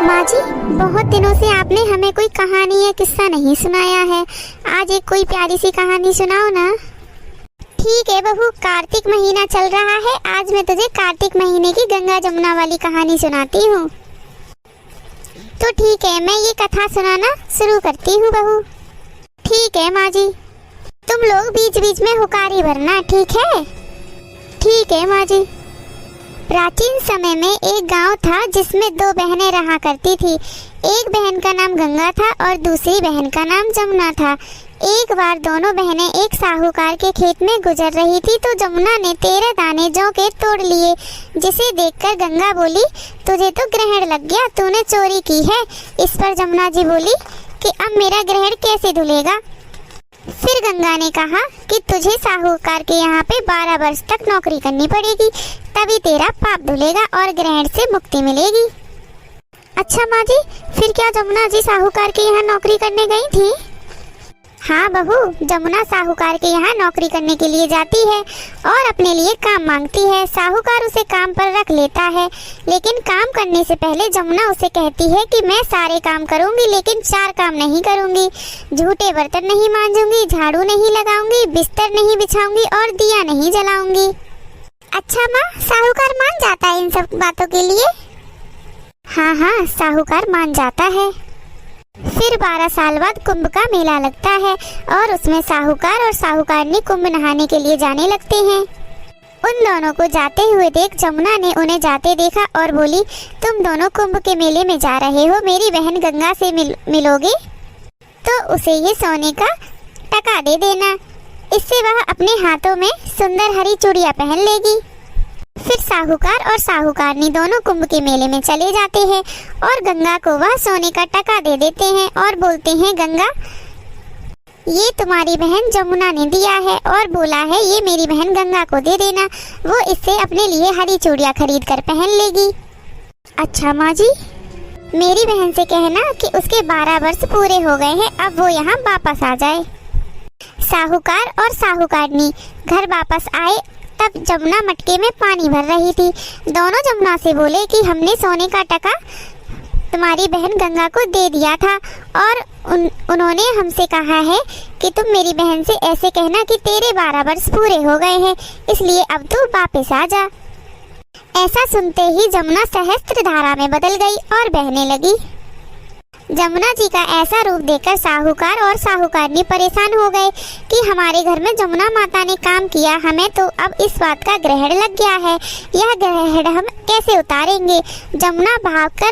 माँ जी, बहुत दिनों से आपने हमें कोई कहानी या किस्सा नहीं सुनाया है। आज एक कोई प्यारी सी कहानी सुनाओ ना। ठीक है बहू, कार्तिक महीना चल रहा है, आज मैं तुझे कार्तिक महीने की गंगा जमुना वाली कहानी सुनाती हूँ। तो ठीक है, मैं ये कथा सुनाना शुरू करती हूँ बहू। ठीक है माँ जी, तुम लोग बीच बीच में हुकारी भरना, ठीक है? ठीक है माँ जी। प्राचीन समय में एक गांव था जिसमें दो बहनें रहा करती थी। एक बहन का नाम गंगा था और दूसरी बहन का नाम जमुना था। एक बार दोनों बहनें एक साहूकार के खेत में गुजर रही थी तो जमुना ने 13 दाने जौ के तोड़ लिए, जिसे देखकर गंगा बोली, तुझे तो ग्रहण लग गया, तूने चोरी की है। इस पर जमुना जी बोली कि अब मेरा ग्रहण कैसे धुलेगा। फिर गंगा ने कहा कि तुझे साहूकार के यहाँ पे 12 वर्ष तक नौकरी करनी पड़ेगी, तभी तेरा पाप धुलेगा और ग्रहण से मुक्ति मिलेगी। अच्छा माँ जी, फिर क्या जमुना जी साहूकार के यहाँ नौकरी करने गई थी? हाँ बहू, जमुना साहूकार के यहाँ नौकरी करने के लिए जाती है और अपने लिए काम मांगती है। साहूकार उसे काम पर रख लेता है, लेकिन काम करने से पहले जमुना उसे कहती है कि मैं सारे काम करूँगी लेकिन 4 काम नहीं करूँगी। झूठे बर्तन नहीं मांजूंगी, झाड़ू नहीं लगाऊंगी, बिस्तर नहीं बिछाऊंगी और दिया नहीं जलाऊंगी। अच्छा माँ, साहूकार मान जाता है इन सब बातों के लिए? हाँ हाँ, साहूकार मान जाता है। फिर 12 साल बाद कुंभ का मेला लगता है और उसमें साहूकार और साहूकारनी कुंभ नहाने के लिए जाने लगते हैं। उन दोनों को जाते हुए देख जमुना ने उन्हें जाते देखा और बोली, तुम दोनों कुंभ के मेले में जा रहे हो, मेरी बहन गंगा से मिलोगे तो उसे ये सोने का टका दे देना, इससे वह अपने हाथों में सुंदर हरी चूड़ियां पहन लेगी। फिर साहूकार और साहूकारनी दोनों कुंभ के मेले में चले जाते हैं और गंगा को वह सोने का टका दे देते हैं और बोलते हैं, गंगा ये तुम्हारी बहन जमुना ने दिया है और बोला है ये मेरी बहन गंगा को दे देना, वो इससे अपने लिए हरी चूड़ियां खरीद कर पहन लेगी। अच्छा माँ जी, मेरी बहन से कहना कि उसके 12 वर्ष पूरे हो गए हैं, अब वो यहाँ वापस आ जाए। साहूकार और साहूकारनी घर वापस आए तब जमुना मटके में पानी भर रही थी। दोनों जमुना से बोले कि हमने सोने का टका तुम्हारी बहन गंगा को दे दिया था और उन्होंने हमसे कहा है कि तुम मेरी बहन से ऐसे कहना कि तेरे 12 वर्ष पूरे हो गए हैं, इसलिए अब तू वापस आ जा। ऐसा सुनते ही जमुना सहस्त्र धारा में बदल गई और बहने लगी। जमुना जी का ऐसा रूप देखकर साहूकार और साहूकारनी परेशान हो गए कि हमारे घर में जमुना माता ने काम किया, हमें तो अब इस बात का ग्रहण लग गया है, यह ग्रहण हम कैसे उतारेंगे। जमुना भागकर